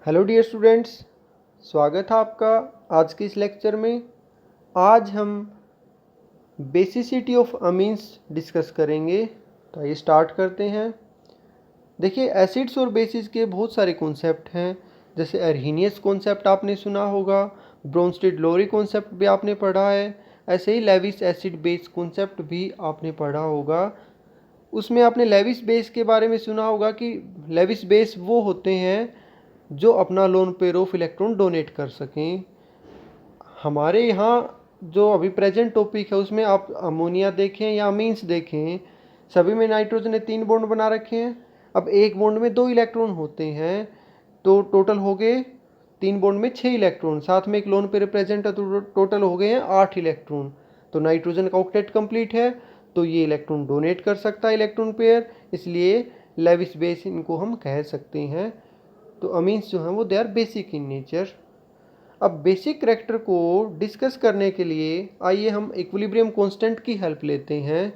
Hello dear students, स्वागत है आपका आज के इस लेक्चर में। आज हम बेसिसिटी ऑफ अमीन्स डिस्कस करेंगे। तो आइए स्टार्ट करते हैं। देखिए, एसिड्स और बेसिस के बहुत सारे कॉन्सेप्ट हैं, जैसे अर्हीनियस कॉन्सेप्ट आपने सुना होगा, ब्रोंस्टेड-लोरी कॉन्सेप्ट भी आपने पढ़ा है, ऐसे ही लेविस एसिड बेस कॉन्सेप्ट भी आपने पढ़ा होगा। उसमें आपने लेविस बेस के बारे में सुना होगा कि लेविस बेस वो होते हैं जो अपना lone pair of electron donate कर सकें। हमारे यहाँ जो अभी प्रेजेंट टॉपिक है उसमें आप अमोनिया देखें या अमीन्स देखें, सभी में नाइट्रोजन ने 3 बॉन्ड बना रखे हैं। अब एक बॉन्ड में 2 इलेक्ट्रॉन होते हैं, तो टोटल हो गए 3 बॉन्ड में 6 इलेक्ट्रॉन, साथ में एक लोन पेयर प्रेजेंट है, तो टोटल हो गए हैं 8 इलेक्ट्रॉन। तो नाइट्रोजन का ऑक्टेट कंप्लीट है, तो ये इलेक्ट्रॉन डोनेट कर सकता है इलेक्ट्रॉन पेयर, इसलिए लेविस बेस इनको हम कह सकते हैं। तो अमीन्स जो हैं वो they are basic in nature. अब बेसिक करैक्टर को डिस्कस करने के लिए आइए हम इक्विलिब्रियम कांस्टेंट की हेल्प लेते हैं।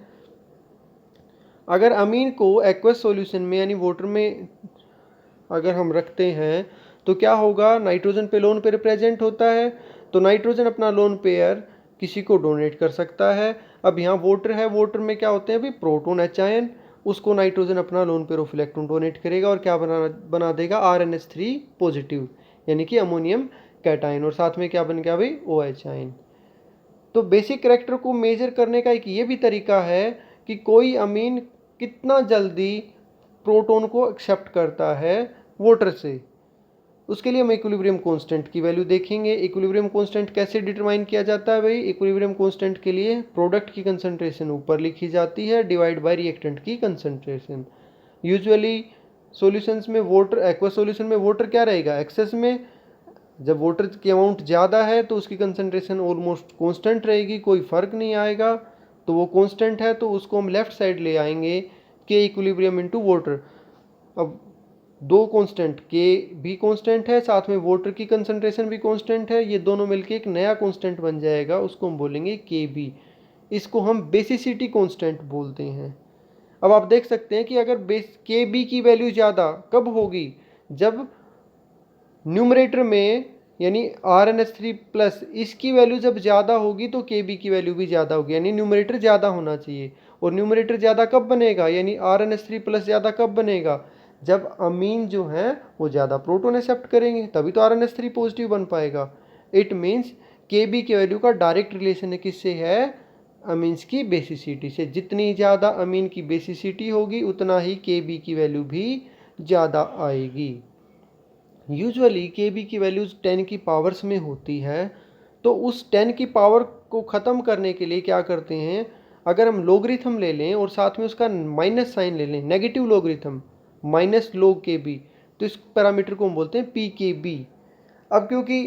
अगर अमीन को एक्वस सॉल्यूशन में यानी वाटर में अगर हम रखते हैं तो क्या होगा, नाइट्रोजन पे लोन पेयर प्रेजेंट होता है, तो नाइट्रोजन अपना लोन पेयर किसी को डोनेट कर सकता है। अब यहाँ वाटर है, वाटर में क्या होते हैं अभी प्रोटॉन एच आयन, उसको नाइट्रोजन अपना lone pair of electron donate करेगा और क्या बना देगा RnH3 पॉजिटिव, यानी कि अमोनियम कैटायन, और साथ में क्या बन गया भाई OH आयन। तो बेसिक करैक्टर को मेजर करने का एक ये भी तरीका है कि कोई अमीन कितना जल्दी प्रोटॉन को एक्सेप्ट करता है वाटर से। उसके लिए हम इक्विलिब्रियम कांस्टेंट की वैल्यू देखेंगे। इक्विलिब्रियम कांस्टेंट कैसे डिटरमाइन किया जाता है भाई, इक्विलिब्रियम कांस्टेंट के लिए प्रोडक्ट की कंसंट्रेशन ऊपर लिखी जाती है डिवाइड बाय रिएक्टेंट की कंसंट्रेशन। यूजुअली सॉल्यूशंस में वाटर, एक्वा सॉल्यूशन में वाटर क्या रहेगा एक्सेस में, जब वाटर की अमाउंट ज़्यादा है तो उसकी कंसंट्रेशन ऑलमोस्ट कांस्टेंट रहेगी, कोई फ़र्क नहीं आएगा, तो वो कांस्टेंट है, तो उसको हम लेफ्ट साइड ले आएंगे के इक्विलिब्रियम इनटू वाटर। अब दो कांस्टेंट के भी कांस्टेंट है, साथ में वाटर की कंसंट्रेशन भी कांस्टेंट है, ये दोनों मिलके एक नया कांस्टेंट बन जाएगा, उसको हम बोलेंगे के बी। इसको हम बेसिसिटी कांस्टेंट बोलते हैं। अब आप देख सकते हैं कि अगर के बी की वैल्यू ज़्यादा कब होगी, जब न्यूमरेटर में यानी RnH3 प्लस इसकी वैल्यू जब ज़्यादा होगी तो के बी की वैल्यू भी ज़्यादा होगी, यानी न्यूमरेटर ज़्यादा होना चाहिए। और न्यूमरेटर ज़्यादा कब बनेगा, यानी RnH3 प्लस ज़्यादा कब बनेगा, जब अमीन जो हैं वो ज़्यादा प्रोटॉन एक्सेप्ट करेंगे, तभी तो RnH3 पॉजिटिव बन पाएगा। इट मीन्स के बी की वैल्यू का डायरेक्ट रिलेशन है किससे है, अमीन्स की बेसिसिटी से। जितनी ज़्यादा अमीन की बेसिसिटी होगी उतना ही के बी की वैल्यू भी ज़्यादा आएगी। यूजुअली के बी की वैल्यूज़ 10 की पावर्स में होती है, तो उस 10 की पावर को ख़त्म करने के लिए क्या करते हैं, अगर हम लॉगरिथम ले लें और साथ में उसका माइनस साइन ले लें, नेगेटिव लॉगरिथम माइनस लॉग के बी, तो इस पैरामीटर को हम बोलते हैं पी के बी। अब क्योंकि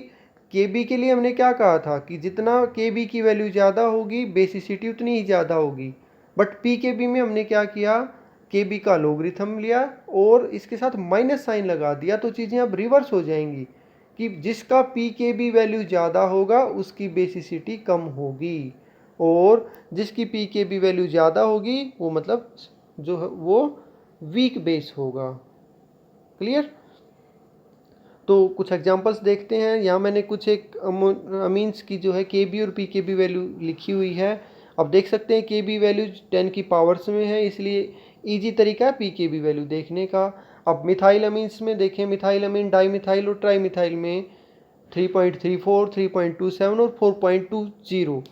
के बी के लिए हमने क्या कहा था कि जितना के बी की वैल्यू ज़्यादा होगी बेसिसिटी उतनी ही ज़्यादा होगी, बट पी के बी में हमने क्या किया, के बी का लोगरिथम लिया और इसके साथ माइनस साइन लगा दिया, तो चीज़ें अब रिवर्स हो जाएंगी कि जिसका पी के बी वैल्यू ज़्यादा होगा उसकी बेसिसिटी कम होगी, और जिसकी पी के बी वैल्यू ज़्यादा होगी वो मतलब जो है वो वीक बेस होगा। क्लियर। तो कुछ एग्जांपल्स देखते हैं। यहाँ मैंने कुछ एक अमीन्स की जो है के बी और पी के बी वैल्यू लिखी हुई है। अब देख सकते हैं के बी वैल्यू 10 की पावर्स में है, इसलिए इजी तरीका है पी के बी वैल्यू देखने का। अब मिथाइल अमीन्स में देखें, मिथाइल अमीन डाईमिथाइल और ट्राईमिथाइल में 3.34, 3.27 और 4.20।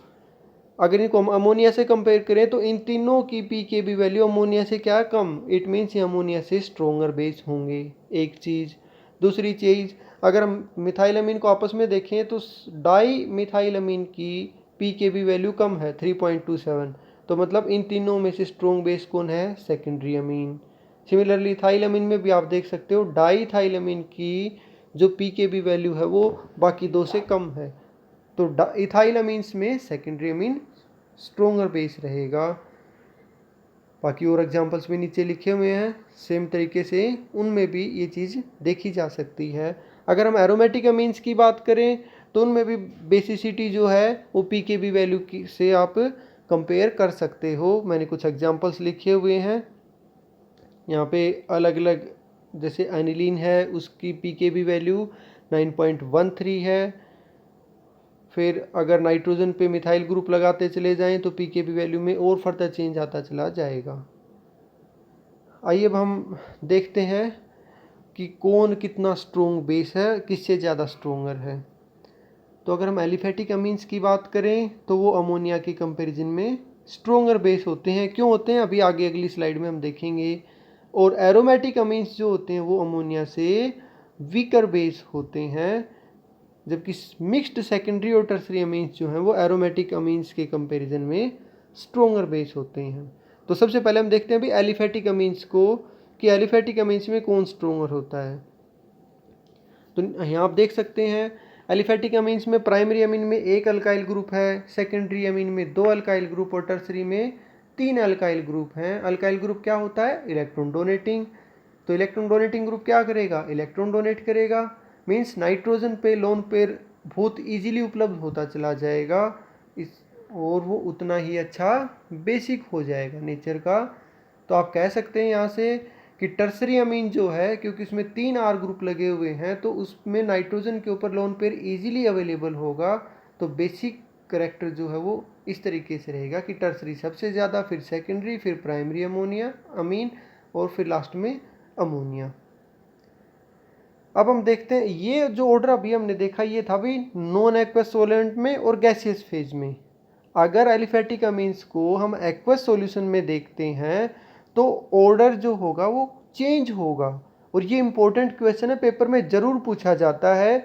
अगर इनको हम अमोनिया से कंपेयर करें तो इन तीनों की पी के बी वैल्यू अमोनिया से क्या कम, इट मीन्स ये अमोनिया से स्ट्रोंगर बेस होंगे, एक चीज़। दूसरी चीज़, अगर हम मिथाइल अमीन को आपस में देखें तो डाई मिथाइल अमीन की पी के बी वैल्यू कम है 3.27, तो मतलब इन तीनों में से स्ट्रोंग बेस कौन है, सेकेंडरी अमीन। सिमिलरली इथाइल अमीन में भी आप देख सकते हो डाई इथाइल अमीन की जो पी के बी वैल्यू है वो बाकी दो से कम है, तो इथाइल अमीन्स में सेकेंडरी अमीन स्ट्रोंगर बेस रहेगा। बाकी और एग्जांपल्स भी नीचे लिखे हुए हैं, सेम तरीके से उनमें भी ये चीज़ देखी जा सकती है। अगर हम एरोमेटिक अमीन्स की बात करें तो उनमें भी बेसिसिटी जो है वो पी के बी वैल्यू की से आप कंपेयर कर सकते हो। मैंने कुछ एग्जांपल्स लिखे हुए हैं, यहाँ पे अलग अलग जैसे एनिलीन है उसकी पीकेबी वैल्यू 9.13 है। फिर अगर नाइट्रोजन पे मिथाइल ग्रुप लगाते चले जाएं तो पीकेबी वैल्यू में और फर्दर चेंज आता चला जाएगा। आइए अब हम देखते हैं कि कौन कितना स्ट्रोंग बेस है, किससे ज़्यादा स्ट्रोंगर है। तो अगर हम एलिफेटिक अमीन्स की बात करें तो वो अमोनिया के कंपैरिजन में स्ट्रोंगर बेस होते हैं। क्यों होते हैं अभी आगे अगली स्लाइड में हम देखेंगे। और एरोमेटिक अमीन्स जो होते हैं वो अमोनिया से वीकर बेस होते हैं, जबकि मिक्स्ड सेकेंडरी और टर्सरी अमीन्स जो हैं वो एरोमेटिक अमीन्स के कंपैरिजन में स्ट्रोंगर बेस होते हैं। तो सबसे पहले हम देखते हैं अभी एलिफेटिक अमीन्स को कि एलिफेटिक अमीन्स में कौन स्ट्रोंगर होता है। तो यहाँ आप देख सकते हैं एलिफेटिक अमीन्स में प्राइमरी अमीन में एक अल्काइल ग्रुप है, सेकेंडरी अमीन में 2 अल्काइल ग्रुप और टर्सरी में 3 अल्काइल ग्रुप हैं। अल्काइल ग्रुप क्या होता है? Electron donating. तो इलेक्ट्रॉन डोनेटिंग ग्रुप क्या करेगा? इलेक्ट्रॉन डोनेट करेगा। मीन्स नाइट्रोजन पे लोन पेयर बहुत इजीली उपलब्ध होता चला जाएगा और वो उतना ही अच्छा बेसिक हो जाएगा नेचर का। तो आप कह सकते हैं यहाँ से कि टर्सरी अमीन जो है, क्योंकि उसमें 3 आर ग्रुप लगे हुए हैं तो उसमें नाइट्रोजन के ऊपर लोन पेयर इजीली अवेलेबल होगा। तो बेसिक करैक्टर जो है वो इस तरीके से रहेगा कि टर्सरी सबसे ज़्यादा, फिर सेकेंडरी, फिर प्राइमरी अमोनिया अमीन और फिर लास्ट में अमोनिया। अब हम देखते हैं ये जो ऑर्डर अभी हमने देखा ये था भी नॉन एक्वस सॉल्वेंट में और गैसियस फेज में। अगर एलिफेटिक अमीन्स को हम एक्वस सॉल्यूशन में देखते हैं तो ऑर्डर जो होगा वो चेंज होगा। और ये इंपॉर्टेंट क्वेश्चन है, पेपर में ज़रूर पूछा जाता है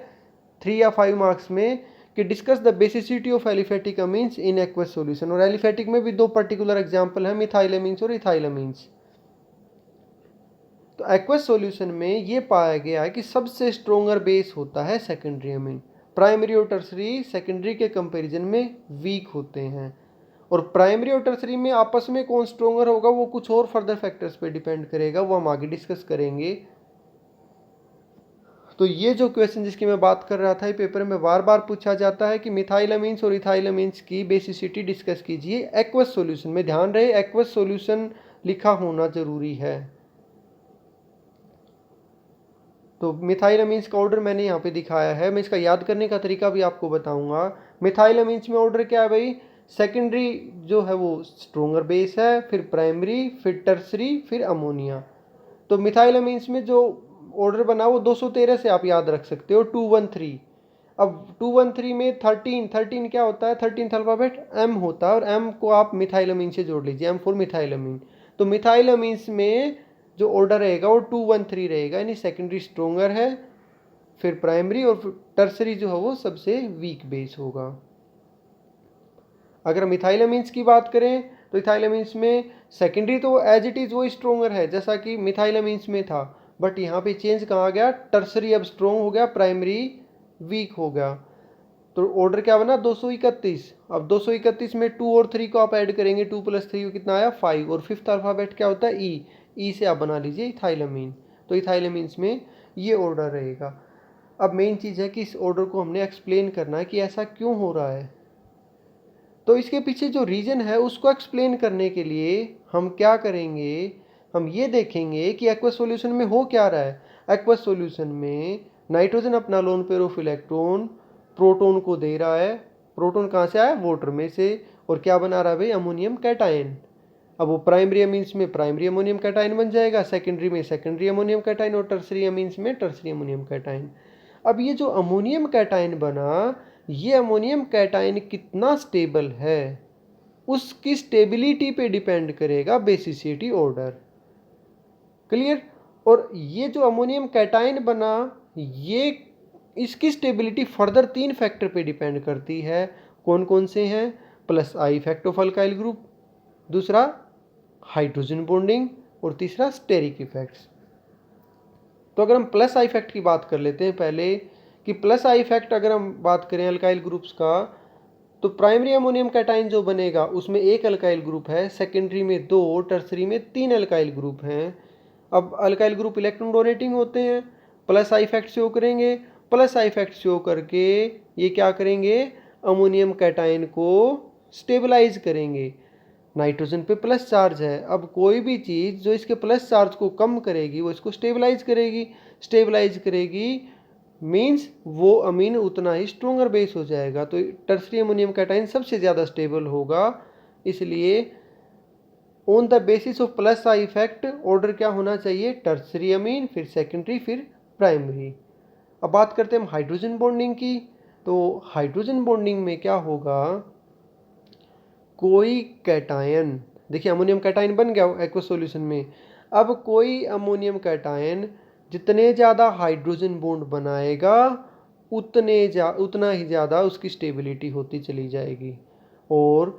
3 या 5 मार्क्स में कि discuss the basicity of aliphatic amines in aqueous solution. और एलिफेटिक में भी 2 पर्टिकुलर एग्जाम्पल हैं, मिथाइल अमीन्स और इथाइल अमीन्स। तो एक्वस सॉल्यूशन में ये पाया गया है कि सबसे स्ट्रोंगर बेस होता है सेकेंडरी अमीन। प्राइमरी और टर्सरी सेकेंडरी के कंपैरिजन में वीक होते हैं। और प्राइमरी और टर्सरी में आपस में कौन स्ट्रोंगर होगा वो कुछ और फर्दर फैक्टर्स पे डिपेंड करेगा, वो हम आगे डिस्कस करेंगे। तो ये जो क्वेश्चन जिसकी मैं बात कर रहा था, ये पेपर में बार बार पूछा जाता है कि मिथाइल अमीन्स और इथाइल अमीन्स की बेसिसिटी डिस्कस कीजिए एक्वस सॉल्यूशन में। ध्यान रहे एक्वस सॉल्यूशन लिखा होना जरूरी है। तो मिथाइल अमीन्स का ऑर्डर मैंने यहाँ पे दिखाया है, मैं इसका याद करने का तरीका भी आपको बताऊंगा। मिथाइल अमीन्स में ऑर्डर क्या है भाई? सेकेंडरी जो है वो स्ट्रोंगर बेस है, फिर प्राइमरी, फिर टर्सरी, फिर अमोनिया। तो मिथाइल अमीन्स में जो ऑर्डर बना वो 213 से आप याद रख सकते हो, 213। अब 213 में 13 क्या होता है? 13th अल्फाबेट एम होता है और एम को आप मिथाइल अमीन से जोड़ लीजिए, एम फॉर मिथाइल अमीन। तो मिथाइल अमीन्स में जो ऑर्डर रहेगा वो 213 रहेगा, यानी सेकेंडरी स्ट्रोंगर है, फिर प्राइमरी और टर्सरी जो है वो सबसे वीक बेस होगा। अगर हम इथाइल अमीन्स की बात करें तो इथाइल अमीन्स में सेकेंडरी तो एज इट इज़ वो स्ट्रोंगर है जैसा कि मिथाइल अमीन्स में था, बट यहाँ पे चेंज कहाँ गया? टर्सरी अब स्ट्रोंग हो गया, प्राइमरी वीक हो गया। तो ऑर्डर क्या बना? 231। अब 231 में 2 और 3 को आप ऐड करेंगे, 2 + 3 कितना आया? 5। और फिफ्थ अल्फाबेट क्या होता है? ई से आप बना लीजिए इथाइल अमीन। तो इथाइल अमीन्स में ये ऑर्डर रहेगा। अब मेन चीज़ है कि इस ऑर्डर को हमने एक्सप्लेन करना है कि ऐसा क्यों हो रहा है। तो इसके पीछे जो रीज़न है उसको एक्सप्लेन करने के लिए हम क्या करेंगे, हम ये देखेंगे कि एक्वस सॉल्यूशन में हो क्या रहा है। एक्वस सॉल्यूशन में नाइट्रोजन अपना lone pair of electron proton को दे रहा है। प्रोटॉन कहाँ से आया? वाटर में से। और क्या बना रहा है भाई? Ammonium cation. अब वो प्राइमरी अमीन्स में प्राइमरी अमोनियम कैटायन बन जाएगा, सेकेंडरी में सेकेंडरी अमोनियम कैटायन और टर्सरी अमीन्स में टर्सरी अमोनियम कैटायन। अब ये जो अमोनियम कैटायन बना, ये अमोनियम कैटायन कितना स्टेबल है उसकी स्टेबिलिटी पे डिपेंड करेगा बेसिसिटी ऑर्डर। क्लियर? और ये जो अमोनियम कैटायन बना, ये इसकी स्टेबिलिटी फर्दर 3 फैक्टर पे डिपेंड करती है। कौन कौन से हैं? +I effect of alkyl group, दूसरा हाइड्रोजन बॉन्डिंग और तीसरा स्टेरिक इफेक्ट्स। तो अगर हम +I इफेक्ट की बात कर लेते हैं पहले कि +I इफेक्ट अगर हम बात करें अल्काइल ग्रुप्स का, तो प्राइमरी अमोनियम कैटायन जो बनेगा उसमें 1 अल्काइल ग्रुप है, सेकेंडरी में 2, टर्सरी में 3 अल्काइल ग्रुप हैं। अब अल्काइल ग्रुप इलेक्ट्रॉन डोनेटिंग होते हैं, +I इफेक्ट शो करेंगे। +I इफेक्ट शो करके ये क्या करेंगे? अमोनियम कैटायन को स्टेबलाइज करेंगे। नाइट्रोजन पे प्लस चार्ज है। अब कोई भी चीज़ जो इसके प्लस चार्ज को कम करेगी वो इसको स्टेबलाइज करेगी। स्टेबलाइज करेगी मीन्स वो अमीन उतना ही स्ट्रोंगर बेस हो जाएगा। तो टर्सरी अमोनियम कैटाइन सबसे ज़्यादा स्टेबल होगा। इसलिए on the basis of plus I effect order क्या होना चाहिए, टर्सरी अमीन, फिर सेकेंडरी, फिर प्राइमरी। अब बात करते हैं हम हाइड्रोजन बॉन्डिंग की। तो हाइड्रोजन बॉन्डिंग में क्या होगा, कोई कैटायन, देखिए अमोनियम कैटायन बन गया एक्वस सॉल्यूशन में। अब कोई अमोनियम कैटायन जितने ज़्यादा हाइड्रोजन बॉन्ड बनाएगा उतना ही ज़्यादा उसकी स्टेबिलिटी होती चली जाएगी। और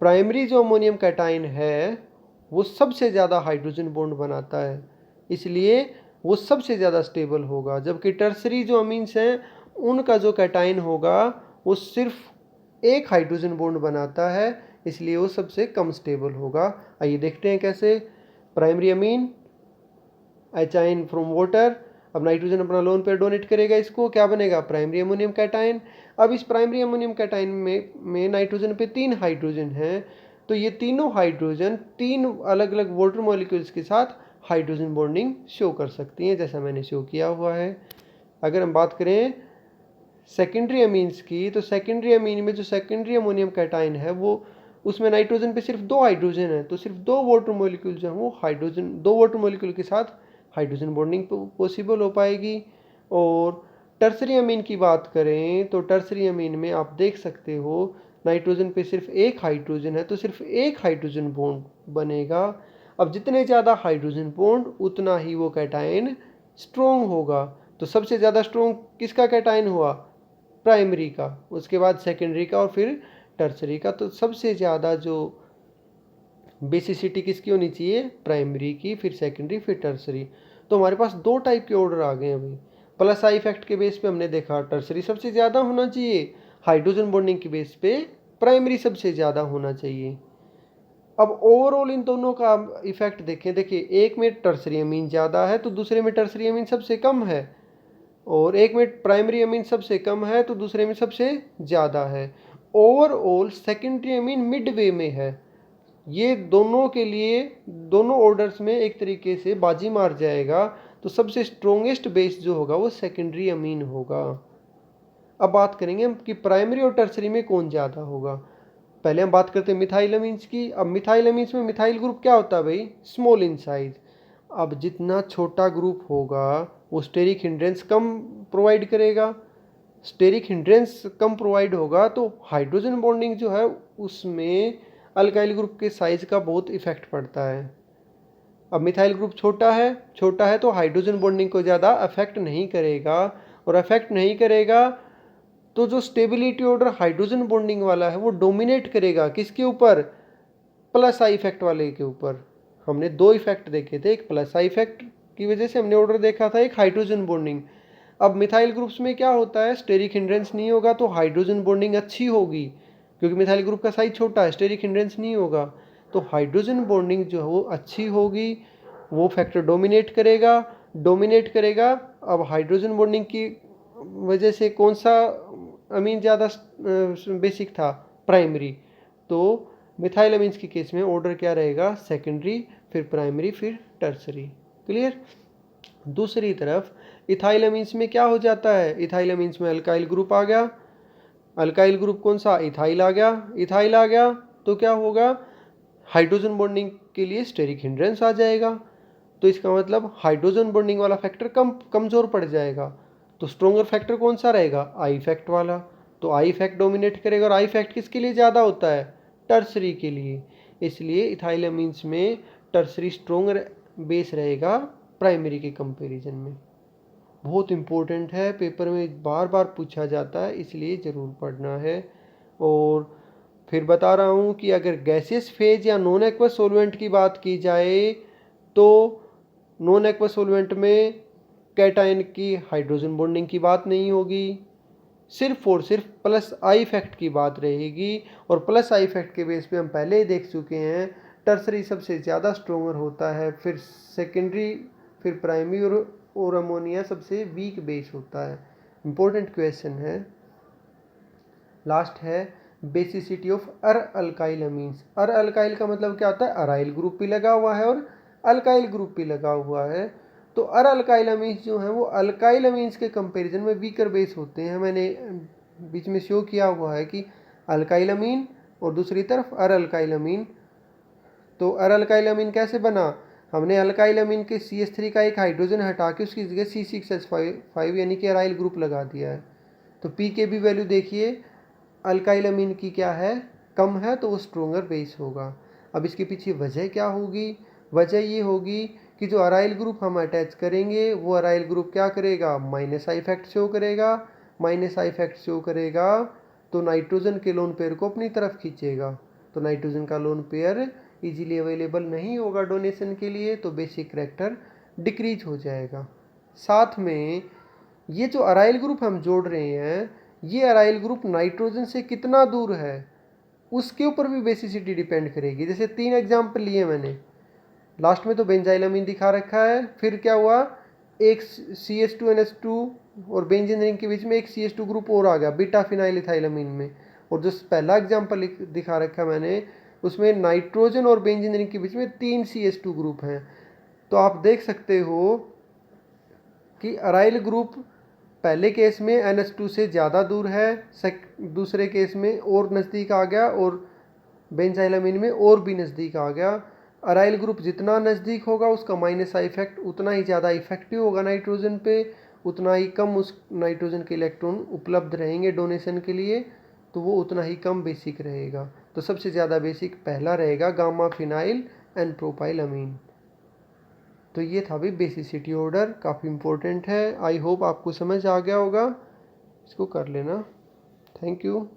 प्राइमरी जो अमोनियम कैटायन है वो सबसे ज़्यादा हाइड्रोजन बॉन्ड बनाता है, इसलिए वो सबसे ज़्यादा स्टेबल होगा। जबकि टर्सरी जो अमीन्स हैं उनका जो कैटायन होगा वो सिर्फ एक हाइड्रोजन बॉन्ड बनाता है, इसलिए वो सबसे कम स्टेबल होगा। आइए देखते हैं कैसे। प्राइमरी अमीन एचाइन फ्रॉम वाटर, अब नाइट्रोजन अपना लोन पेयर डोनेट करेगा, इसको क्या बनेगा, प्राइमरी अमोनियम कैटायन। अब इस प्राइमरी अमोनियम कैटायन में नाइट्रोजन पे 3 हाइड्रोजन हैं, तो ये तीनों हाइड्रोजन 3 अलग अलग वाटर मॉलिक्यूल्स के साथ हाइड्रोजन बॉन्डिंग शो कर सकती हैं, जैसा मैंने शो किया हुआ है। अगर हम बात करें सेकेंडरी अमीन्स की, तो सेकेंडरी अमीन में जो सेकेंडरी अमोनियम कैटायन है वो उसमें नाइट्रोजन पे सिर्फ 2 हाइड्रोजन है, तो सिर्फ 2 वाटर मॉलिक्यूल जो हैं वो हाइड्रोजन 2 वाटर मॉलिक्यूल के साथ हाइड्रोजन बॉन्डिंग पॉसिबल हो पाएगी। और टर्सरी अमीन की बात करें तो टर्सरी अमीन में आप देख सकते हो नाइट्रोजन पे सिर्फ एक हाइड्रोजन है, तो सिर्फ एक हाइड्रोजन बॉन्ड बनेगा। अब जितने ज़्यादा हाइड्रोजन बॉन्ड उतना ही वो कैटायन स्ट्रोंग होगा। तो सबसे ज़्यादा स्ट्रोंग किसका कैटायन हुआ, प्राइमरी का, उसके बाद सेकेंडरी का और फिर टर्सरी का। तो सबसे ज़्यादा जो बेसिसिटी किसकी होनी चाहिए, प्राइमरी की, फिर सेकेंडरी, फिर टर्सरी। तो हमारे पास 2 टाइप के ऑर्डर आ गए अभी। प्लस आई इफेक्ट के बेस पे हमने देखा टर्सरी सबसे ज़्यादा होना चाहिए, हाइड्रोजन बॉन्डिंग के बेस पे प्राइमरी सबसे ज़्यादा होना चाहिए। अब ओवरऑल इन दोनों का इफेक्ट देखें, देखिए एक में टर्सरी अमीन ज़्यादा है तो दूसरे में टर्सरी अमीन सबसे कम है, और एक में प्राइमरी अमीन सबसे कम है तो दूसरे में सबसे ज़्यादा है। ओवरऑल सेकेंडरी अमीन मिडवे में है। ये दोनों के लिए दोनों ऑर्डर्स में एक तरीके से बाजी मार जाएगा, तो सबसे स्ट्रोंगेस्ट बेस जो होगा वो सेकेंडरी अमीन होगा। अब बात करेंगे हम कि प्राइमरी और टर्सरी में कौन ज़्यादा होगा। पहले हम बात करते हैं मिथाइल अमीन्स की। अब मिथाइल अमीन्स में मिथाइल ग्रुप क्या होता है भाई, स्मॉल इन साइज। अब जितना छोटा ग्रुप होगा वो स्टेरिक हिंड्रेंस कम प्रोवाइड करेगा। स्टेरिक हिंड्रेंस कम प्रोवाइड होगा तो हाइड्रोजन बॉन्डिंग जो है उसमें अल्काइल ग्रुप के साइज का बहुत इफेक्ट पड़ता है। अब मिथाइल ग्रुप छोटा है तो हाइड्रोजन बॉन्डिंग को ज़्यादा अफेक्ट नहीं करेगा, और अफेक्ट नहीं करेगा तो जो स्टेबिलिटी ऑर्डर हाइड्रोजन बॉन्डिंग वाला है वो डोमिनेट करेगा किसके ऊपर, प्लस आई इफेक्ट वाले के ऊपर। हमने 2 इफेक्ट देखे थे, एक प्लस आई इफेक्ट की वजह से हमने ऑर्डर देखा था, एक हाइड्रोजन बॉन्डिंग। अब मिथाइल ग्रुप्स में क्या होता है, स्टेरिक हिंड्रेंस नहीं होगा तो हाइड्रोजन बॉन्डिंग अच्छी होगी, क्योंकि मिथाइल ग्रुप का साइज छोटा है, स्टेरिक हिंड्रेंस नहीं होगा तो हाइड्रोजन बॉन्डिंग जो है वो अच्छी होगी, वो फैक्टर डोमिनेट करेगा। अब हाइड्रोजन बॉन्डिंग की वजह से कौन सा अमीन ज़्यादा बेसिक था, प्राइमरी। तो मिथाइल अमीन्स के केस में ऑर्डर क्या रहेगा, सेकेंडरी, फिर प्राइमरी, फिर टर्सरी। क्लियर। दूसरी तरफ इथाइल अमीन्स में क्या हो जाता है, इथाइल अमीन्स में अल्काइल ग्रुप आ गया। अल्काइल ग्रुप कौन सा, इथाइल आ गया तो क्या होगा, हाइड्रोजन बॉन्डिंग के लिए स्टेरिक हिंड्रेंस आ जाएगा। तो इसका मतलब हाइड्रोजन बॉन्डिंग वाला फैक्टर कमज़ोर पड़ जाएगा। तो स्ट्रोंगर फैक्टर कौन सा रहेगा, आई इफेक्ट वाला। तो आई इफेक्ट डोमिनेट करेगा, और आई इफेक्ट किसके लिए ज़्यादा होता है, टर्सरी के लिए। इसलिए इथाइल अमीन्स में टर्सरी स्ट्रोंगर बेस रहेगा प्राइमरी के कंपैरिजन में। बहुत इम्पोर्टेंट है, पेपर में बार बार पूछा जाता है, इसलिए ज़रूर पढ़ना है। और फिर बता रहा हूँ कि अगर गैसियस फेज या नॉन एक्वस सॉल्वेंट की बात की जाए तो नॉन एक्वस सॉल्वेंट में कैटायन की हाइड्रोजन बॉन्डिंग की बात नहीं होगी, सिर्फ और सिर्फ प्लस आई इफेक्ट की बात रहेगी। और प्लस आई इफेक्ट के बेस पे हम पहले ही देख चुके हैं, टर्सरी सबसे ज़्यादा स्ट्रोंगर होता है, फिर सेकेंडरी, फिर प्राइमरी, और अमोनिया सबसे वीक बेस होता है। इम्पोर्टेंट क्वेश्चन है। लास्ट है basicity of alkyl amines. Alkyl का मतलब क्या होता है, अराइल ग्रुप भी लगा हुआ है और अल्काइल ग्रुप भी लगा हुआ है। तो अल्काइल अमीन्स जो हैं वो अल्काइल अमीन्स के कंपैरिजन में वीकर बेस होते हैं। मैंने बीच में शो किया हुआ है कि अल्काइल अमीन और दूसरी तरफ अल्काइल अमीन। तो अल्काइल अमीन कैसे बना, हमने अल्काइल अमीन के CH3 का एक हाइड्रोजन हटा के उसकी जगह C6H5 यानी कि अराइल ग्रुप लगा दिया है। तो पी के भी वैल्यू देखिए, अल्काइल अमीन की क्या है, कम है, तो वो स्ट्रोंगर बेस होगा। अब इसके पीछे वजह क्या होगी, वजह ये होगी कि जो अराइल ग्रुप हम अटैच करेंगे वो अराइल ग्रुप क्या करेगा, माइनस आई इफेक्ट शो करेगा। माइनस आई इफेक्ट शो करेगा तो नाइट्रोजन के लोन पेयर को अपनी तरफ खींचेगा। तो नाइट्रोजन का लोन पेयर इजीली अवेलेबल नहीं होगा डोनेशन के लिए, तो बेसिक करैक्टर डिक्रीज हो जाएगा। साथ में ये जो अराइल ग्रुप हम जोड़ रहे हैं, ये अराइल ग्रुप नाइट्रोजन से कितना दूर है उसके ऊपर भी बेसिसिटी डिपेंड करेगी। जैसे 3 एग्जाम्पल लिए मैंने, लास्ट में तो बेंजाइलामीन दिखा रखा है, फिर क्या हुआ, एक CH2NH2 और बेंजीन रिंग के बीच में एक CH2 ग्रुप और आ गया बीटा फिनाइल इथाइलामीन में। और जो पहला एग्जाम्पल दिखा रखा मैंने, उसमें नाइट्रोजन और बेंजीन रिंग के बीच में 3 CH2 ग्रुप हैं। तो आप देख सकते हो कि अराइल ग्रुप पहले केस में NH2 से ज़्यादा दूर है, दूसरे केस में और नज़दीक आ गया, और बेंजाइलामीन में और भी नज़दीक आ गया। अराइल ग्रुप जितना नज़दीक होगा उसका माइनस आई इफेक्ट उतना ही ज़्यादा इफेक्टिव होगा नाइट्रोजन पे, उतना ही कम उस नाइट्रोजन के इलेक्ट्रॉन उपलब्ध रहेंगे डोनेशन के लिए, तो वो उतना ही कम बेसिक रहेगा। तो सबसे ज़्यादा बेसिक पहला रहेगा गामा फिनाइल एंड प्रोपाइल अमीन। तो ये था भी बेसिसिटी ऑर्डर, काफ़ी इंपॉर्टेंट है। आई होप आपको समझ आ गया होगा, इसको कर लेना। Thank you.